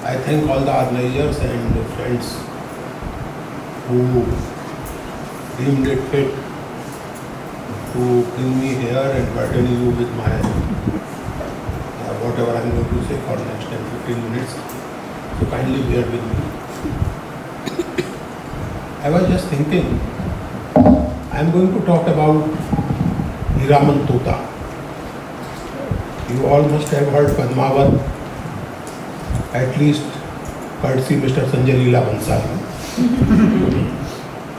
I thank all the organizers and friends who deemed it fit to bring me here and burden you with my whatever I'm going to say for next 10-15 minutes. So kindly bear with me. I was just thinking, I'm going to talk about Hiraman Tota. You all must have heard Padmavat, at least courtesy Mr. Sanjay Leela Bhansali,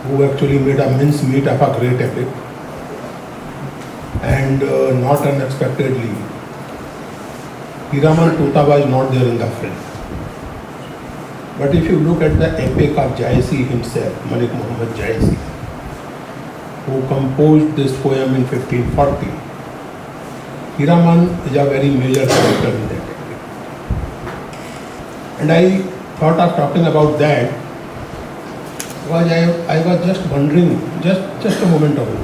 who actually made a mincemeat of a great epic. And not unexpectedly, Hiraman Tota was not there in the film. But if you look at the epic of Jaisi himself, Malik Muhammad Jaisi, who composed this poem in 1540, Hiraman is a very major character in that epic. And I thought of talking about that because I was just wondering, just a moment ago,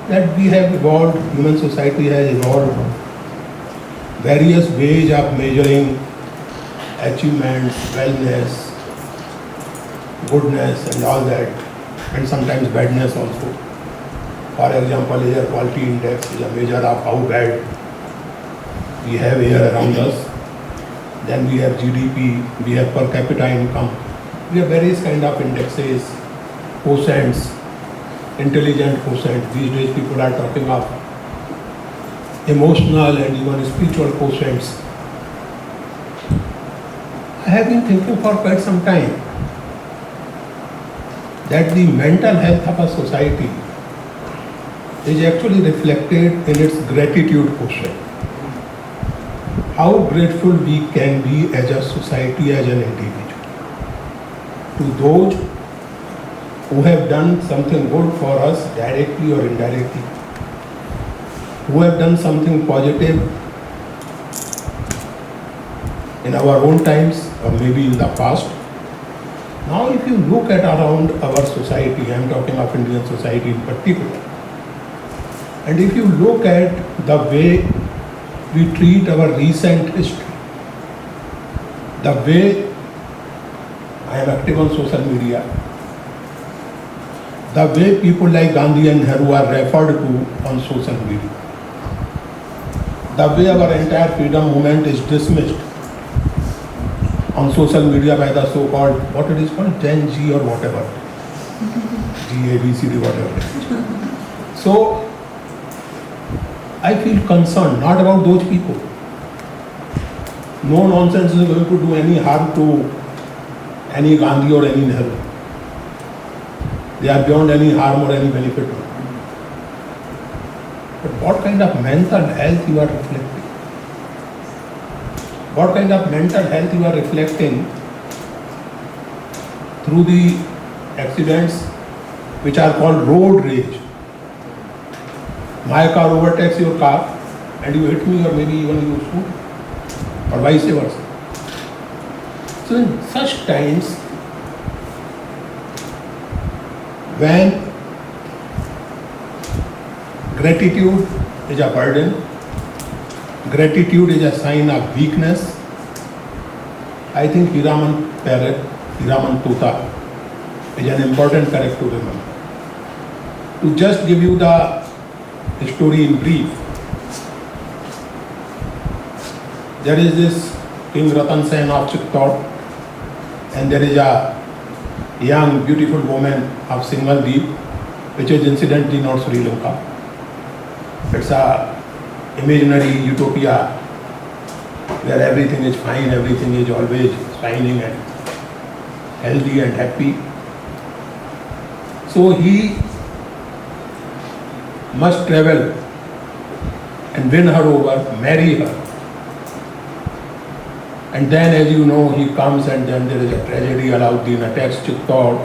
that we have evolved, human society has evolved various ways of measuring achievements, wellness, goodness and all that, and sometimes badness also. For example, air quality index is a measure of how bad we have air around us. Then we have GDP, we have per capita income, we have various kind of indexes, quotients, intelligent quotient. These days people are talking of emotional and even spiritual quotients. I have been thinking for quite some time that the mental health of a society is actually reflected in its gratitude quotient. How grateful we can be as a society, as an individual, to those who have done something good for us directly or indirectly, who have done something positive in our own times or maybe in the past. Now if you look at around our society, I am talking of Indian society in particular, and if you look at the way we treat our recent history, the way I am active on social media, the way people like Gandhi and Nehru are referred to on social media, the way our entire freedom movement is dismissed on social media by the so-called, what it is called, Gen Z or whatever, GABCD, whatever. So I feel concerned, not about those people. No nonsense is going to do any harm to any Gandhi or any Nehru. They are beyond any harm or any benefit. But what kind of mental health you are reflecting? What kind of mental health you are reflecting through the accidents which are called road rage? My car overtakes your car and you hit me, or maybe even you shoot, or vice versa. So in such times, when gratitude is a burden, gratitude is a sign of weakness, I think Hiraman Tota is an important character to remember. To just give you the story in brief, there is this King Ratan Sen of Chittor, and there is a young beautiful woman of Singaldeep, which is incidentally not Sri Lanka. It's a imaginary utopia where everything is fine, everything is always shining and healthy and happy. So he must travel and win her over, marry her. And then, as you know, he comes and then there is a tragedy. Alauddin attacks Chittor.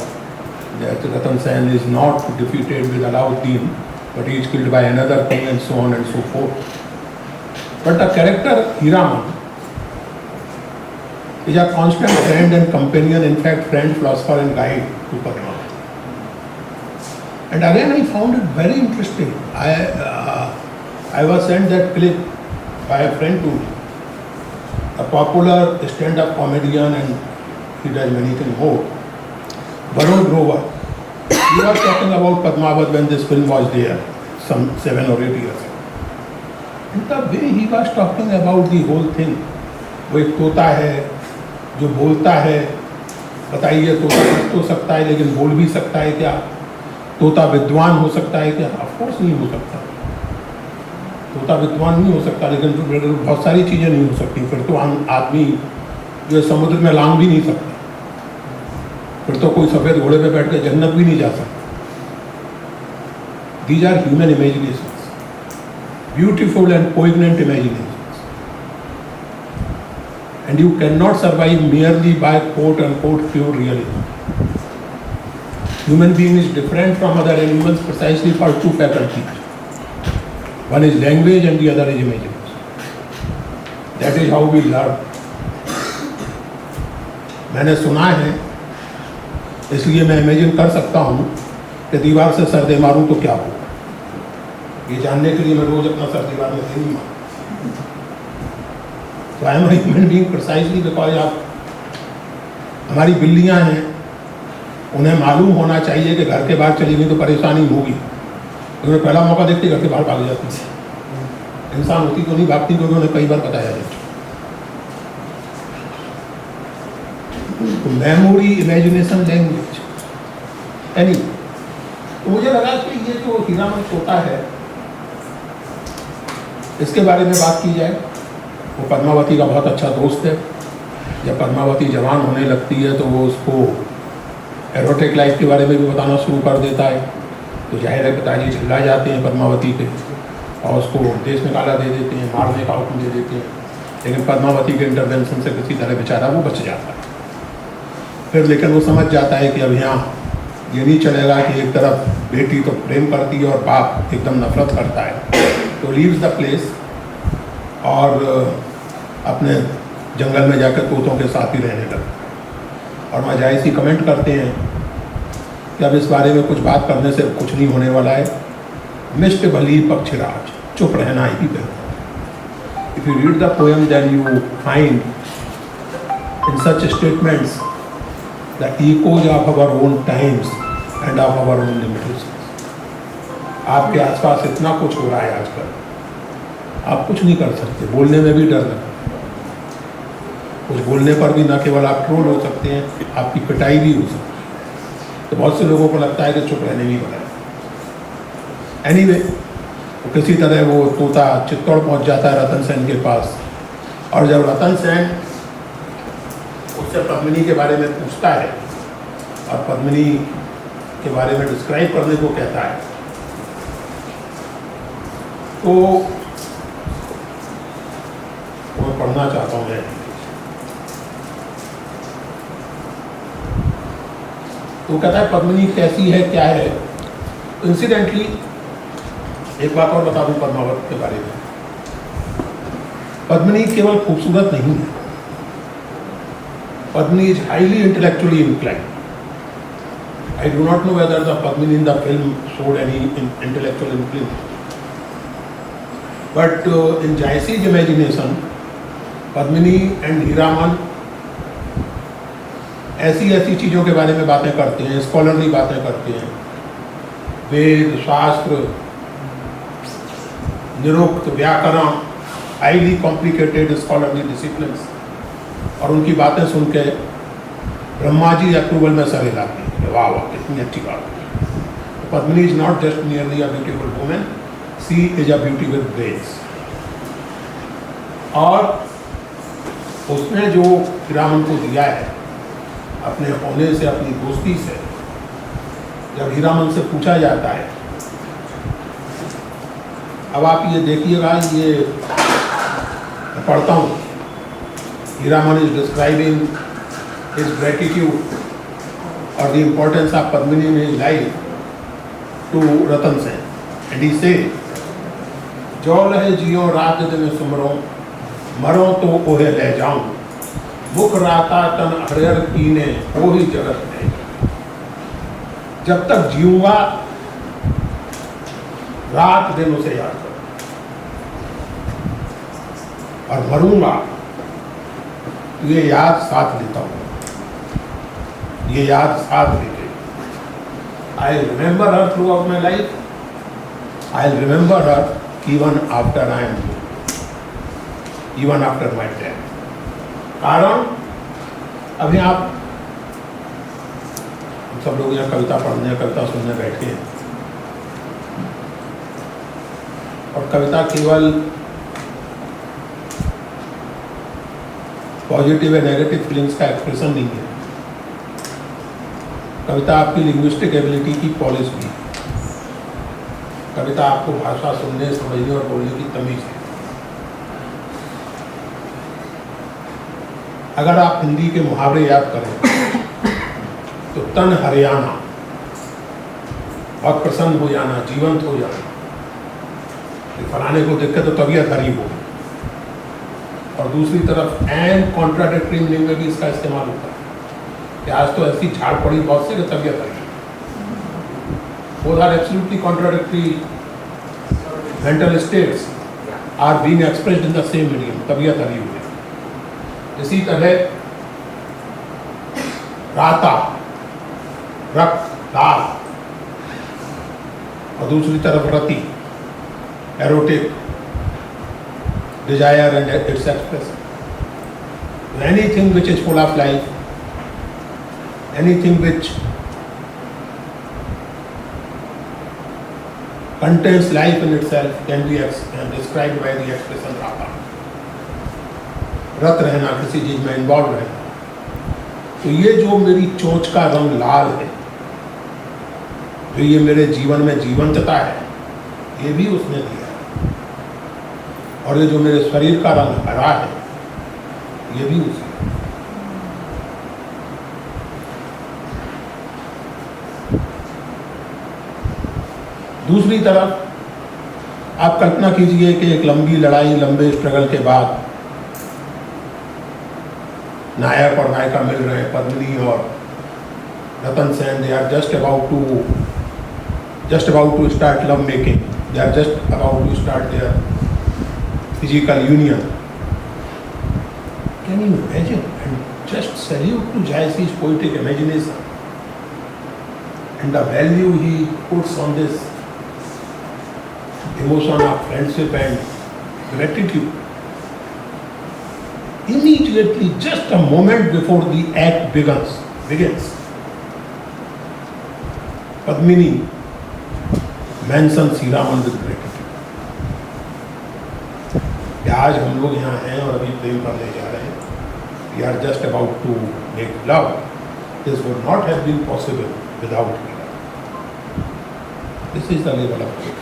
Ratan Sen is not defeated with Alauddin, but he is killed by another king and so on and so forth. But the character Hiraman is a constant friend and companion, in fact, friend, philosopher and guide to Padmavat. And again, I found it very interesting. I was sent that clip by a friend to me. a popular stand-up comedian, and he does many things more. Varun Grover. We were talking about Padmavat when this film was there, some 7 or 8 years ago. And the way he was talking about the whole thing, वो एक तोता है जो बोलता है, बताइए तोता मस्त हो सकता है लेकिन बोल भी सकता है क्या? तोता विद्वान हो सकता है क्या? ऑफ कोर्स नहीं हो सकता। तोता विद्वान नहीं हो सकता, लेकिन बहुत सारी चीज़ें नहीं हो सकती। फिर तो हम आदमी जो समुद्र में लांग भी नहीं सकता, फिर तो कोई सफ़ेद घोड़े पे बैठ के जन्नत भी नहीं जा सकता। These are human imaginations, beautiful and poignant imaginations, and you cannot survive merely by quote unquote pure realism. Human being is different from other animals precisely for 2 faculties. One is language and the other is imagination. That is how we learn. मैंने सुना है, इसलिए मैं imagine कर सकता हूँ कि दीवार से सर दे मारूँ तो क्या होगा। ये जानने के लिए मैं रोज अपना सर दीवार में नहीं मारूँ। तो I am a human being precisely because आप, हमारी बिल्लियाँ हैं, उन्हें मालूम होना चाहिए कि घर के बाहर चली गई तो परेशानी होगी, उन्हें पहला मौका देखते घर के बाहर भाग जाती है। इंसान होती तो नहीं भागती, क्योंकि उन्हें कई बार बताया जाता। तो मेमोरी, इमेजिनेशन, लैंग्वेज, एनी। तो मुझे लगा कि ये जो हीरामन तोता है, इसके बारे में बात की जाए। वो पद्मावती का बहुत अच्छा दोस्त है। जब पद्मावती जवान होने लगती है तो वो उसको एरोटिक लाइफ के बारे में भी बताना शुरू कर देता है। तो जाहिर है पिताजी चिल्ला जाते हैं पद्मावती के और उसको देश निकाला दे देते हैं, मारने का हुक्म दे देते हैं। लेकिन पद्मावती के इंटरवेंशन से किसी तरह बेचारा वो बच जाता है। फिर लेकिन वो समझ जाता है कि अब यहाँ ये नहीं चलेगा कि एक तरफ बेटी तो प्रेम करती है और बाप एकदम नफरत करता है। तो लीव्स द प्लेस और अपने जंगल में जाकर तोतों के साथ ही रहने लगता। और मजाइसी कमेंट करते हैं कि अब इस बारे में कुछ बात करने से कुछ नहीं होने वाला है। मिष्ट भली पक्षीराज, चुप रहना ही बेहतर। If you read the poem then you find in such statements the echoes of our own times and of our own limitations. आपके आसपास इतना कुछ हो रहा है आजकल, आप कुछ नहीं कर सकते। बोलने में भी डर लगता है। कुछ बोलने पर भी न केवल आप ट्रोल हो सकते हैं, आपकी पिटाई भी हो सकती है। तो बहुत से लोगों को लगता है कि चुप रहने नहीं वाला है। एनीवे, तो किसी तरह वो तोता चित्तौड़ पहुंच जाता है रतन सेन के पास। और जब रतन सेन उससे पद्मिनी के बारे में पूछता है और पद्मिनी के बारे में डिस्क्राइब करने को कहता है, तो मैं पढ़ना चाहता हूँ। मैं तो कहता है पद्मिनी कैसी है, क्या है। इंसिडेंटली एक बात और बता दूं पद्मावत के बारे में। पद्मिनी केवल खूबसूरत नहीं है, Padmini is highly intellectually inclined. I do not know whether the Padmini in the film showed any intellectual inclination, but in Jayasi's imagination Padmini and Hiraman ऐसी ऐसी चीज़ों के बारे में बातें करते हैं, स्कॉलरली बातें करते हैं, वेद, शास्त्र, निरुक्त, व्याकरण, हाईली कॉम्प्लिकेटेड स्कॉलरली डिसिप्लिन्स। और उनकी बातें सुन के ब्रह्मा जी अप्रूवल में सर हिलाते हैं, वाह वाह कितनी अच्छी बात है। Padmini is not just nearly a beautiful women, she is a beauty with brains. और उसने जो हीरामन को दिया है अपने होने से, अपनी दोस्ती से, जब हीरामन से पूछा जाता है, अब आप ये देखिएगा, ये पढ़ता हूँ। Hiraman is describing his gratitude और the importance of Padmini in his life to Ratan Sen, and he से, जो लहे जियो रात दिन सुमरों, मरो तो ओहे ले जाऊं, मुख राता तन हरियर कीने वो ही जगत है। जब तक जीऊंगा रात दिन उसे याद करूं, और मरूंगा तो ये याद साथ लेता हूँ, ये याद साथ लेके I remember her through out my life, I remember her even after I am, even after my death. कारण अभी आप सब लोग यहाँ कविता पढ़ने, कविता सुनने बैठे हैं, और कविता केवल पॉजिटिव या नेगेटिव फीलिंग्स का एक्सप्रेशन नहीं है, कविता आपकी लिंग्विस्टिक एबिलिटी की पॉलिश भी है, कविता आपको भाषा सुनने, समझने और बोलने की तमीज है। अगर आप हिंदी के मुहावरे याद करें तो तन हरियाणा, बहुत प्रसन्न हो जाना, जीवंत हो जाना, फलाने को देख के तो तबीयत हरी हो, और दूसरी तरफ एंड कॉन्ट्राडिक्टरी मीनिंग में भी इसका इस्तेमाल होता है कि आज तो ऐसी झाड़ पड़ी बहुत से कि तबीयत हरी। Both are absolutely contradictory mental states are being expressed in the same medium, तबीयत हरी हुई। इसी तरह राता, रक्त, लाल, और दूसरी तरफ रति, erotic, desire and its expression. Anything which is full of life, anything which contains life in itself can be described by the expression rata. रत रहना, किसी चीज में इन्वॉल्व रहना। तो ये जो मेरी चोंच का रंग लाल है, जो ये मेरे जीवन में जीवंतता है, ये भी उसने दिया। और ये जो मेरे शरीर का रंग हरा है, ये भी उसी। दूसरी तरफ आप कल्पना कीजिए कि एक लंबी लड़ाई, लंबे स्ट्रगल के बाद नायक और नायिका मिल रहे हैं, पद्मिनी और Ratan Sen, they are just about to start love making, they are just about to start their physical union. Can you imagine? And just salute to Jayasri's poetic imagination and the value he puts on this emotion of friendship and gratitude. Immediately, just a moment before the act begins, Padmini mentions Sri Raman with gratitude. कि आज हम लोग यहाँ हैं और अभी प्रेम करने जा रहे हैं, we are just about to make love. This would not have been possible without love. This is the level of it.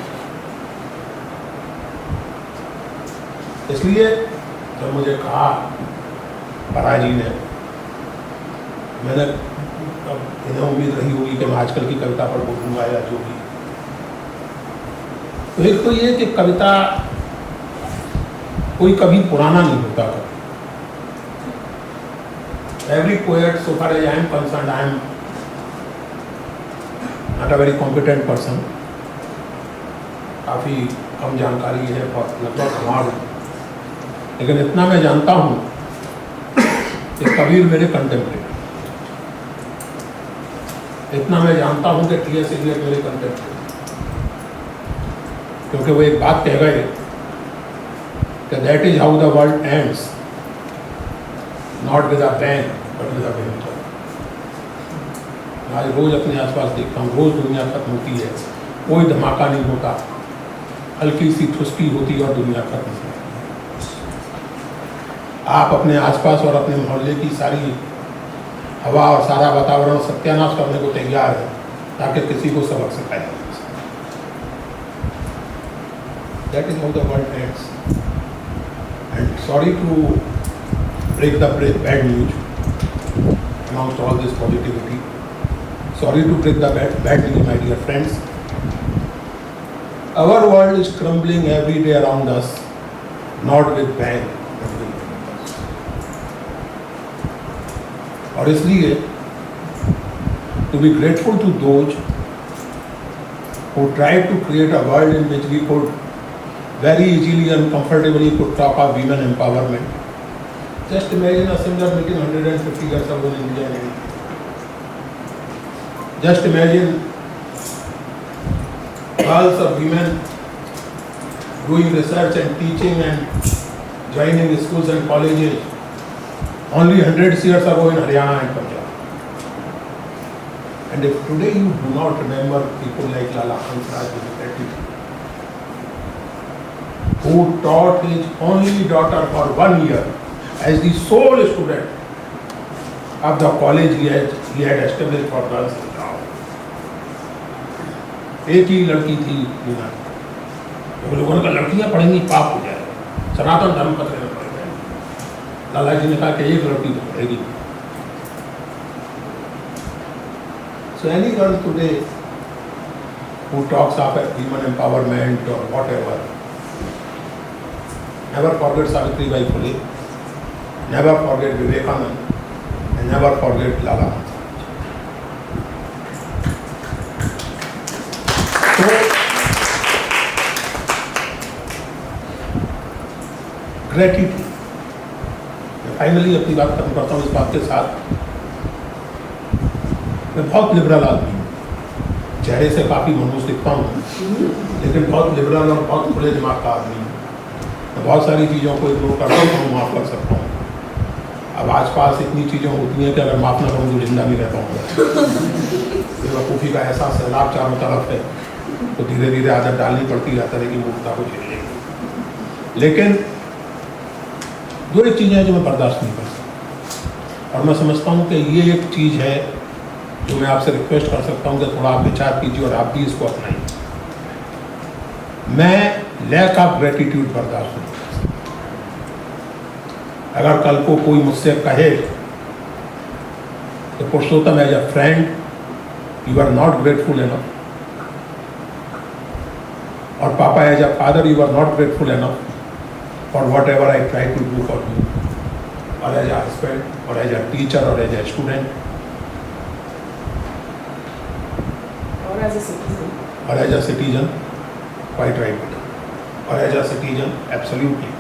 इसलिए जब मुझे कहा पराजी ने, मैंने इन्हें उम्मीद रही होगी कि मैं आजकल की कविता पर बोलूँगा या जो भी, तो एक तो ये कि कविता कोई कभी पुराना नहीं होता था। Every poet, so far as I am concerned, I am not a very competent person. काफ़ी कम जानकारी है, बहुत लगभग हमार, लेकिन इतना मैं जानता हूँ कि कबीर मेरे कंटेम्परेरी, इतना मैं जानता हूँ कि टी.एस. इलियट मेरे कंटेम्परेरी, क्योंकि वो एक बात कह गए that that is how the world ends, not with a bang but with a bang. आज रोज अपने आसपास देखता हूँ, रोज दुनिया खत्म होती है, कोई धमाका नहीं होता, हल्की सी ठुसकी होती है और दुनिया खत्म होती है। आप अपने आसपास और अपने मोहल्ले की सारी हवा और सारा वातावरण सत्यानाश करने को तैयार है ताकि किसी को सबक सिखाया जा सके। That is how the world ends. And sorry to break the bad news amongst all this positivity. Sorry to break the bad news, my dear friends. Our world is crumbling every day around us, not with bang, but with bang. और इसलिए to be grateful to those who tried to create a world in which we could very easily and comfortably could talk of women empowerment, Just imagine a similar meeting 150 years ago in India and India. Just imagine girls or women doing research and teaching and joining schools and colleges only hundreds years ago in Haryana and Punjab. And if today you do not remember people like Lala Hansraj with gratitude, who taught his only daughter for 1 year as the sole student of the college he had established for girls in town. एक ही लड़की थी मीना, तो लोगों ने कहा लड़कियां पढ़ेंगी पाप हो जाएगा, सनातन धर्म खतरे में पड़ जाएगा। लाला जी ने कहा कि एक लड़की तो पढ़ेगी। So any girl today who talks of women empowerment or whatever, never forget Savitri Bai Phule, never forget Vivekanand, and never forget Lala Hansraj. So, gratitude. Finally अपनी बात खत्म करता हूँ इस बात के साथ। मैं बहुत लिबरल आदमी हूँ, चेहरे से काफ़ी मनोज दिखता हूँ, लेकिन बहुत लिबरल और बहुत खुले दिमाग का आदमी हूँ। मैं बहुत सारी चीज़ों को इग्नोर कर सकता हूँ, माफ़ कर सकता हूँ। अब आसपास इतनी चीज़ें होती हैं कि अगर माफ़ ना करूँ तो जिंदा नहीं रह पाऊँगा। बेवकूफ़ी का ऐसा सैलाब चारों तरफ है, तो धीरे धीरे आदत डालनी पड़ती है तरह की मूर्खता को झेलने की। लेकिन दो एक चीज़ें हैं जो मैं बर्दाश्त नहीं कर सकता, और मैं समझता हूँ कि ये एक चीज़ है जो मैं आपसे रिक्वेस्ट कर सकता हूँ कि थोड़ा आप विचार कीजिए और आप भी इसको अपनाइए। मैं लैक ऑफ ग्रेटिट्यूड बर्दाश्त नहीं कर सकता। अगर कल को कोई मुझसे कहे तो Purushottam as a friend you are not grateful enough, और papa as a father you are not grateful enough for whatever I try to do for you, or as a husband, or as a teacher, or as a student, or as a citizen, or as a citizen, quite right, or as a citizen, absolutely.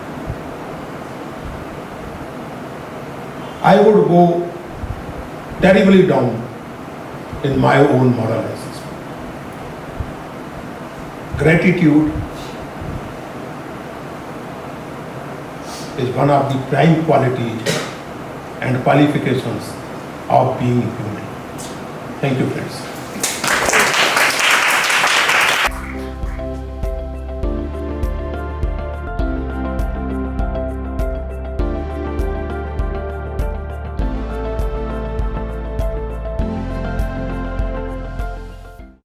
I would go terribly down in my own moral assessment. Gratitude is one of the prime qualities and qualifications of being human. Thank you, friends.